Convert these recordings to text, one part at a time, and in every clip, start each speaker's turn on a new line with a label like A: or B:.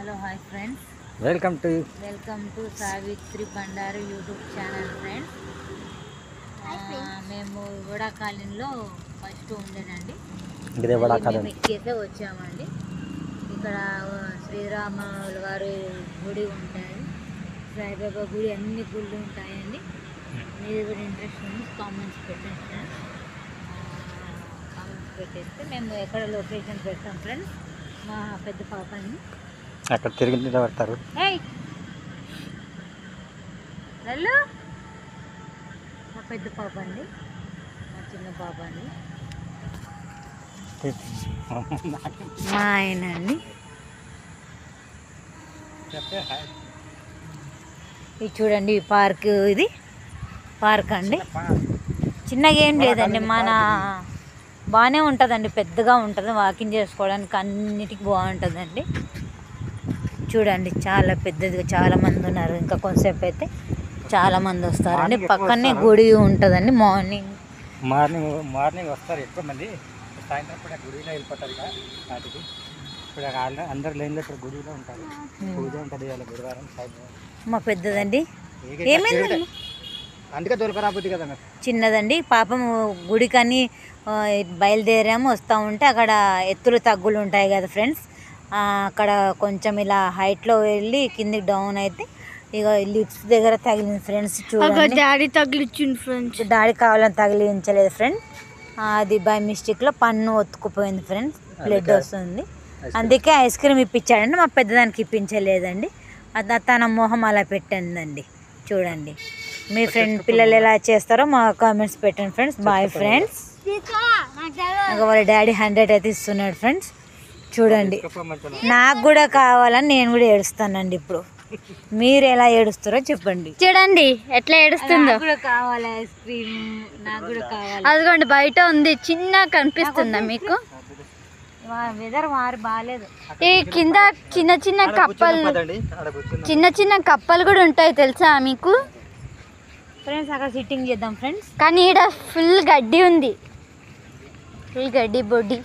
A: Hello hi friends,
B: welcome to
A: Savitri Bandaru YouTube channel friends. మేము కూడా కాలనీలో ఫస్ట్ ఉండేనండి, మేము ఎక్కేసే వచ్చామండి. ఇక్కడ శ్రీరాముల వారి గుడి ఉంటాయి, సాయిబాబా గుడి, అన్ని గుళ్ళు ఉంటాయండి. మీరు కూడా ఇంట్రెస్ట్ ఉంది కామెంట్స్ పెట్టండి ఫ్రెండ్స్. కామెంట్స్ పెట్టేస్తే మేము ఎక్కడ లొకేషన్ పెడతాం ఫ్రెండ్స్. మా పెద్ద పాపని
B: అక్కడ తిరిగి నిలబడతారు.
A: మా పెద్ద పాప అండి, మా చిన్న పాప అండి, మా ఆయన అండి. ఇది చూడండి, పార్క్, ఇది పార్క్ అండి. చిన్నగా ఏం లేదండి, మన బాగానే ఉంటుందండి, పెద్దగా ఉంటుంది, వాకింగ్ చేసుకోవడానికి అన్నిటికీ బాగుంటుందండి. చూడండి, చాలా పెద్దదిగా, చాలా మంది ఉన్నారు. ఇంకా కొంతసేపు అయితే చాలా మంది వస్తారండి. పక్కనే గుడి ఉంటుందండి.
B: మార్నింగ్ వస్తారు ఎక్కువ మంది, సాయంత్రం కూడా గుడిలో వెళ్ళిపోతారు. వాటికి ఇప్పుడు అందరు లేని ఇక్కడ గుడిలో ఉంటారు, పూజ ఉంటుంది వాళ్ళ గురువారం సాయంత్రం.
A: మా పెద్దదండి, ఏమైంది
B: అందుకే దొరకరాబుద్ది కదా,
A: చిన్నదండి. పాపం గుడికని బయలుదేరాము, వస్తూ ఉంటే అక్కడ ఎత్తులు తగ్గులు ఉంటాయి కదా ఫ్రెండ్స్. అక్కడ కొంచెం ఇలా హైట్లో వెళ్ళి కిందికి డౌన్ అయితే ఇక లిప్స్ దగ్గర తగిలింది ఫ్రెండ్స్. చూడండి,
C: డాడీ తగిలించింది ఫ్రెండ్స్.
A: డాడీ కావాలని తగిలించలేదు ఫ్రెండ్స్, అది బై మిస్టేక్లో పన్ను ఒత్తుకుపోయింది ఫ్రెండ్స్, బ్లడ్ వస్తుంది. అందుకే ఐస్ క్రీమ్ ఇప్పించాడండి, మా పెద్దదానికి ఇప్పించలేదండి. తన మొహం అలా పెట్టిందండి. చూడండి, మీ ఫ్రెండ్ పిల్లలు ఎలా చేస్తారో మా కామెంట్స్ పెట్టండి ఫ్రెండ్స్. Boy friends. వాళ్ళ డాడీ 100 అయితే ఇస్తున్నాడు ఫ్రెండ్స్. చూడండి, నాకు కూడా కావాలని నేను కూడా ఏడుస్తానండి. ఇప్పుడు మీరు ఎలా ఏడుస్తారో చెప్పండి.
C: చూడండి ఎట్లా ఏడుస్తుందో.
A: కూడా కావాలి ఐస్ క్రీమ్, నాకు కూడా కావాలి.
C: అదిగోండి బయట ఉంది, చిన్న కనిపిస్తుందా మీకు?
A: వెదర్ మారి బాగాలేదు.
C: ఈ కింద చిన్న చిన్న కప్పలు కూడా ఉంటాయి తెలుసా మీకు
A: ఫ్రెండ్స్? అక్కడ సిట్టింగ్ చేద్దాం ఫ్రెండ్స్.
C: కానీ ఈడ ఫుల్ గడ్డి ఉంది, ఫుల్ గడ్డి బొడ్డి.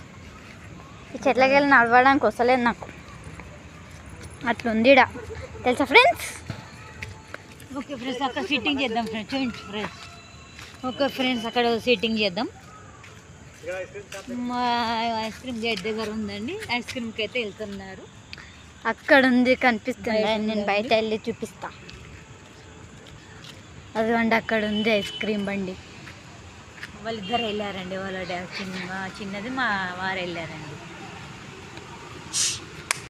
C: ఈ చెట్లకి వెళ్ళి నడవడానికి వస్తలేదు నాకు, అట్లుంది ఈడ తెలుసా ఫ్రెండ్స్?
A: ఓకే ఫ్రెండ్స్, అక్కడ సిట్టింగ్ చేద్దాం ఫ్రెండ్స్. చూడండి ఫ్రెండ్స్, ఓకే ఫ్రెండ్స్, అక్కడ సిట్టింగ్ చేద్దాం. మా ఐస్ క్రీమ్ గేట్ దగ్గర ఉందండి, ఐస్ క్రీమ్కి అయితే వెళ్తున్నారు.
C: అక్కడ ఉంది కనిపిస్తుంది, నేను బయట వెళ్ళి చూపిస్తా. అదిగోండి అక్కడ ఉంది ఐస్ క్రీమ్ బండి.
A: వాళ్ళిద్దరు వెళ్ళారండి, వాళ్ళ చిన్నది మా వారు వెళ్ళారండి.